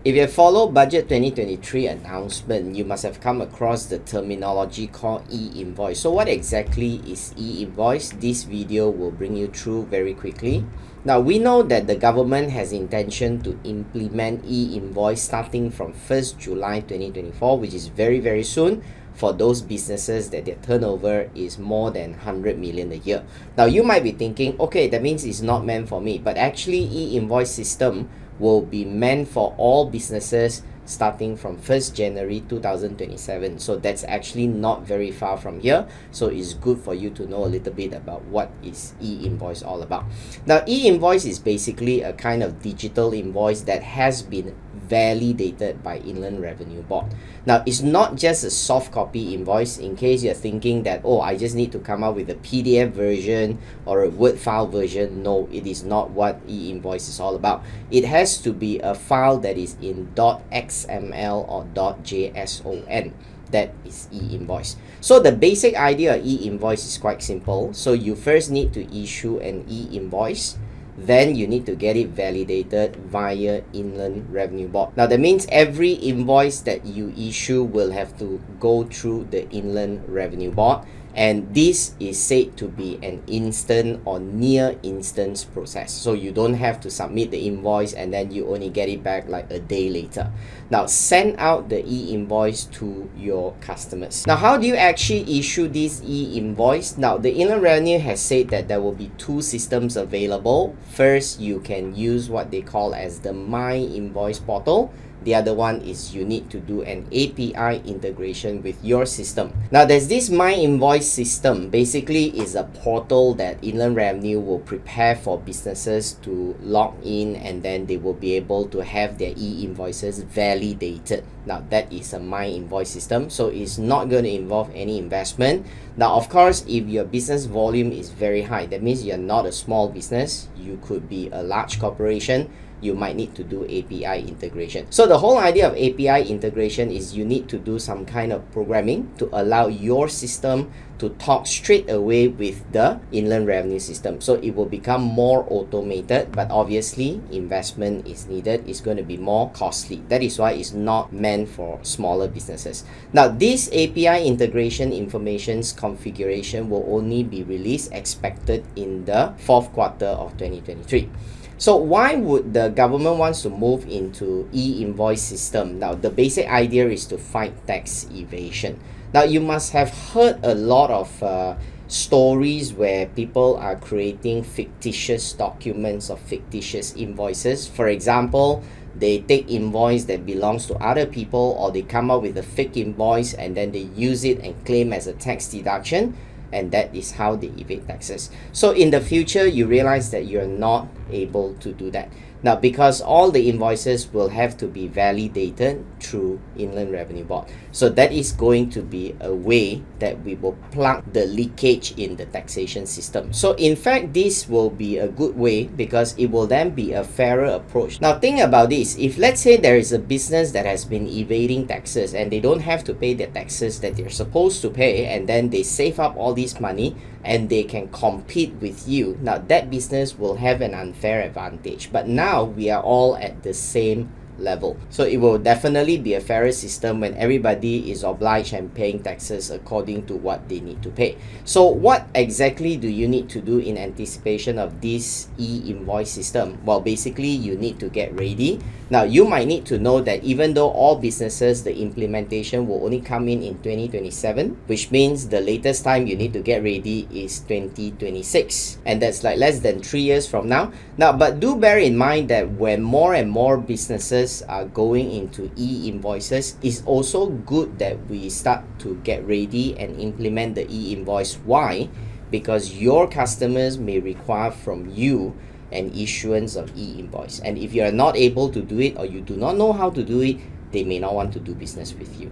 If you follow Budget 2023 announcement, you must have come across the terminology called E-invoice. So what exactly is E-invoice? This video will bring you through very quickly. Now, we know that the government has intention to implement E-invoice starting from 1st July 2024, which is very, very soon, for those businesses that their turnover is more than 100 million a year. Now, you might be thinking, okay, that means it's not meant for me. But actually, E-invoice system will be meant for all businesses starting from 1st January 2027. So that's actually not very far from here. So it's good for you to know a little bit about what is E-invoice all about. Now, E-invoice is basically a kind of digital invoice that has been validated by Inland Revenue Board. Now, it's not just a soft copy invoice. In case you're thinking that, oh, I just need to come up with a PDF version or a Word file version. No, it is not what E-invoice is all about. It has to be a file that is in .xml or .json. That is E-invoice. So the basic idea of E-invoice is quite simple. So you first need to issue an E-invoice. Then you need to get it validated via Inland Revenue Board. Now that means every invoice that you issue will have to go through the Inland Revenue Board, and this is said to be an instant or near instant process. So you don't have to submit the invoice and then you only get it back like a day later. Now send out the E-invoice to your customers. Now how do you actually issue this E-invoice? Now the Inland Revenue has said that there will be two systems available. First, you can use what they call as the My Invoice portal. The other one is you need to do an API integration with your system. Now there's this My Invoice system. Basically is a portal that Inland Revenue will prepare for businesses to log in, and then they will be able to have their E-invoices validated. Now that is a My Invoice system, so it's not going to involve any investment. Now of course, if your business volume is very high, that means you're not a small business, you could be a large corporation, you might need to do API integration. So the whole idea of API integration is you need to do some kind of programming to allow your system to talk straight away with the Inland Revenue system. So it will become more automated, but obviously investment is needed. It's going to be more costly. That is why it's not meant for smaller businesses. Now this API integration information's configuration will only be released expected in the 4th quarter of 2023. So why would the government wants to move into E-invoice system? Now, the basic idea is to fight tax evasion. Now, you must have heard a lot of stories where people are creating fictitious documents or fictitious invoices. For example, they take invoice that belongs to other people, or they come up with a fake invoice and then they use it and claim as a tax deduction. And that is how they evade taxes. So in the future, you realize that you're not able to do that. Now, because all the invoices will have to be validated through Inland Revenue Board. So that is going to be a way that we will plug the leakage in the taxation system. So in fact, this will be a good way because it will then be a fairer approach. Now think about this. If let's say there is a business that has been evading taxes and they don't have to pay the taxes that they're supposed to pay, and then they save up all this money and they can compete with you. Now that business will have an unfair advantage. But now we are all at the same level. So it will definitely be a fairer system when everybody is obliged and paying taxes according to what they need to pay. So what exactly do you need to do in anticipation of this E-invoice system? Well, basically you need to get ready. Now you might need to know that even though all businesses, the implementation will only come in 2027, which means the latest time you need to get ready is 2026, and that's like less than 3 years from now. Now, but do bear in mind that when more and more businesses are going into E-invoices, it's also good that we start to get ready and implement the E-invoice. Why? Because your customers may require from you an issuance of E-invoice, and if you are not able to do it or you do not know how to do it, they may not want to do business with you.